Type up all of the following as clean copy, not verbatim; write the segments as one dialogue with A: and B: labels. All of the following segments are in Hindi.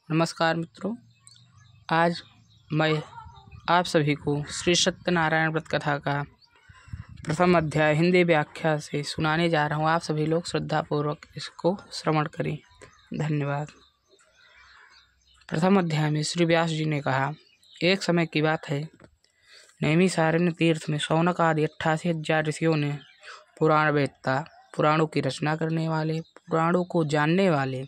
A: नमस्कार मित्रों, आज मैं आप सभी को श्री सत्यनारायण व्रत कथा का प्रथम अध्याय हिंदी व्याख्या से सुनाने जा रहा हूँ। आप सभी लोग श्रद्धापूर्वक इसको श्रवण करें। धन्यवाद। प्रथम अध्याय में श्री व्यास जी ने कहा, एक समय की बात है, नैमिषारण्य तीर्थ में शौनक आदि 88,000 ऋषियों ने पुराण वेत्ता, पुराणों की रचना करने वाले, पुराणों को जानने वाले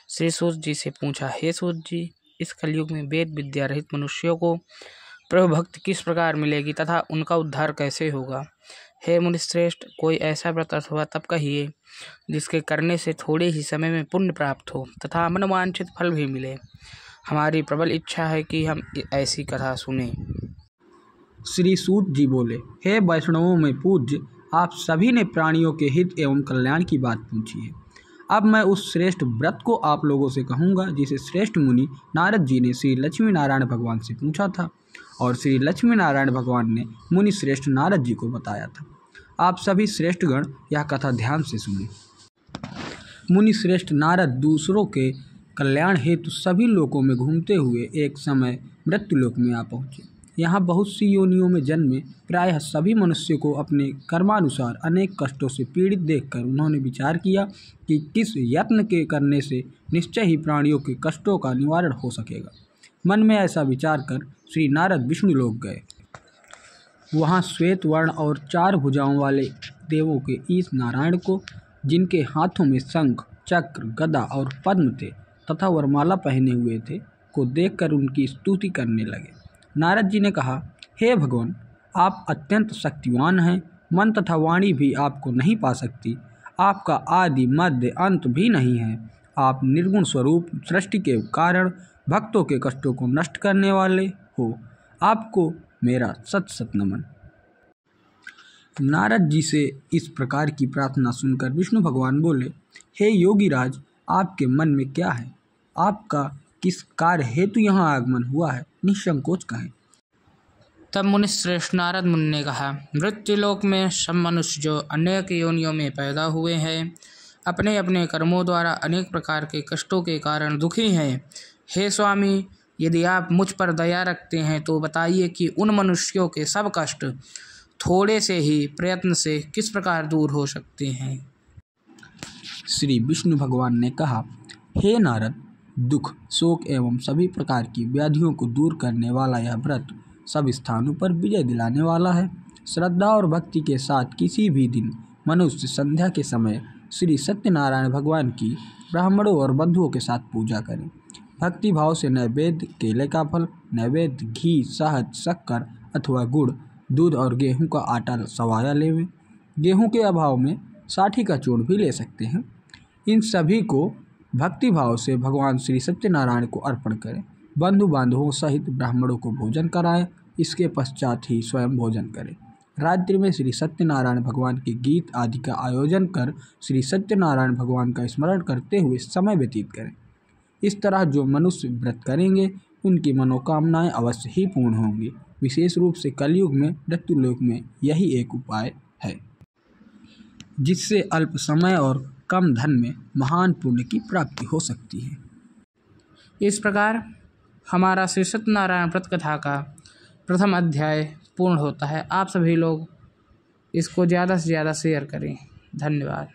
A: श्री सूत जी से पूछा, हे सूत जी, इस कलयुग में वेद विद्या रहित मनुष्यों को प्रभु भक्ति किस प्रकार मिलेगी तथा उनका उद्धार कैसे होगा। हे मुनिश्रेष्ठ, कोई ऐसा व्रत अथवा तप कहिए जिसके करने से थोड़े ही समय में पुण्य प्राप्त हो तथा मनोवांछित फल भी मिले। हमारी प्रबल इच्छा है कि हम ऐसी कथा सुने।
B: श्री सूत जी बोले, हे वैष्णवों में पूज्य, आप सभी ने प्राणियों के हित एवं कल्याण की बात पूछी है। अब मैं उस श्रेष्ठ व्रत को आप लोगों से कहूँगा जिसे श्रेष्ठ मुनि नारद जी ने श्री लक्ष्मी नारायण भगवान से पूछा था और श्री लक्ष्मी नारायण भगवान ने मुनि श्रेष्ठ नारद जी को बताया था। आप सभी श्रेष्ठगण यह कथा ध्यान से सुने। मुनि श्रेष्ठ नारद दूसरों के कल्याण हेतु सभी लोकों में घूमते हुए एक समय मृत्युलोक में आ पहुँचे। यहाँ बहुत सी योनियों में जन्मे प्रायः सभी मनुष्यों को अपने कर्मानुसार अनेक कष्टों से पीड़ित देखकर उन्होंने विचार किया कि किस यत्न के करने से निश्चय ही प्राणियों के कष्टों का निवारण हो सकेगा। मन में ऐसा विचार कर श्री नारद विष्णु लोक गए। वहाँ श्वेत वर्ण और 4 भुजाओं वाले देवों के ईश नारायण को, जिनके हाथों में शंख, चक्र, गदा और पद्म थे तथा वरमाला पहने हुए थे, को देखकर उनकी स्तुति करने लगे। नारद जी ने कहा, हे भगवान, आप अत्यंत शक्तिवान हैं, मन तथा वाणी भी आपको नहीं पा सकती। आपका आदि मध्य अंत भी नहीं है। आप निर्गुण स्वरूप, सृष्टि के कारण, भक्तों के कष्टों को नष्ट करने वाले हो। आपको मेरा सत सत नमन। नारद जी से इस प्रकार की प्रार्थना सुनकर विष्णु भगवान बोले, हे योगीराज, आपके मन में क्या है? आपका किस कार्य हेतु यहाँ आगमन हुआ है? निसंकोच कहें।
A: तब मुनिश्रेष्ठ नारद मुनि ने कहा, मृत्युलोक में सब मनुष्य जो अनेक योनियों में पैदा हुए हैं, अपने अपने कर्मों द्वारा अनेक प्रकार के कष्टों के कारण दुखी हैं। हे स्वामी, यदि आप मुझ पर दया रखते हैं तो बताइए कि उन मनुष्यों के सब कष्ट थोड़े से ही प्रयत्न से किस प्रकार दूर हो सकते हैं।
B: श्री विष्णु भगवान ने कहा, हे नारद, दुख, शोक एवं सभी प्रकार की व्याधियों को दूर करने वाला यह व्रत सब स्थानों पर विजय दिलाने वाला है। श्रद्धा और भक्ति के साथ किसी भी दिन मनुष्य संध्या के समय श्री सत्यनारायण भगवान की ब्राह्मणों और बंधुओं के साथ पूजा करें। भक्ति भाव से नैवेद्य केले का फल, नैवेद्य घी, शहद, शक्कर अथवा गुड़, दूध और गेहूं का आटा सवाया लेवें। गेहूं के अभाव में साठी का चूर्ण भी ले सकते हैं। इन सभी को भक्ति भाव से भगवान श्री सत्यनारायण को अर्पण करें। बंधु बांधवों सहित ब्राह्मणों को भोजन कराएं। इसके पश्चात ही स्वयं भोजन करें। रात्रि में श्री सत्यनारायण भगवान के गीत आदि का आयोजन कर श्री सत्यनारायण भगवान का स्मरण करते हुए समय व्यतीत करें। इस तरह जो मनुष्य व्रत करेंगे उनकी मनोकामनाएं अवश्य ही पूर्ण होंगी। विशेष रूप से कलयुग में मृत्युलोक में यही एक उपाय है जिससे अल्प समय और कम धन में महान पुण्य की प्राप्ति हो सकती है।
A: इस प्रकार हमारा श्री सत्यनारायण व्रत कथा का प्रथम अध्याय पूर्ण होता है। आप सभी लोग इसको ज़्यादा से ज़्यादा शेयर करें। धन्यवाद।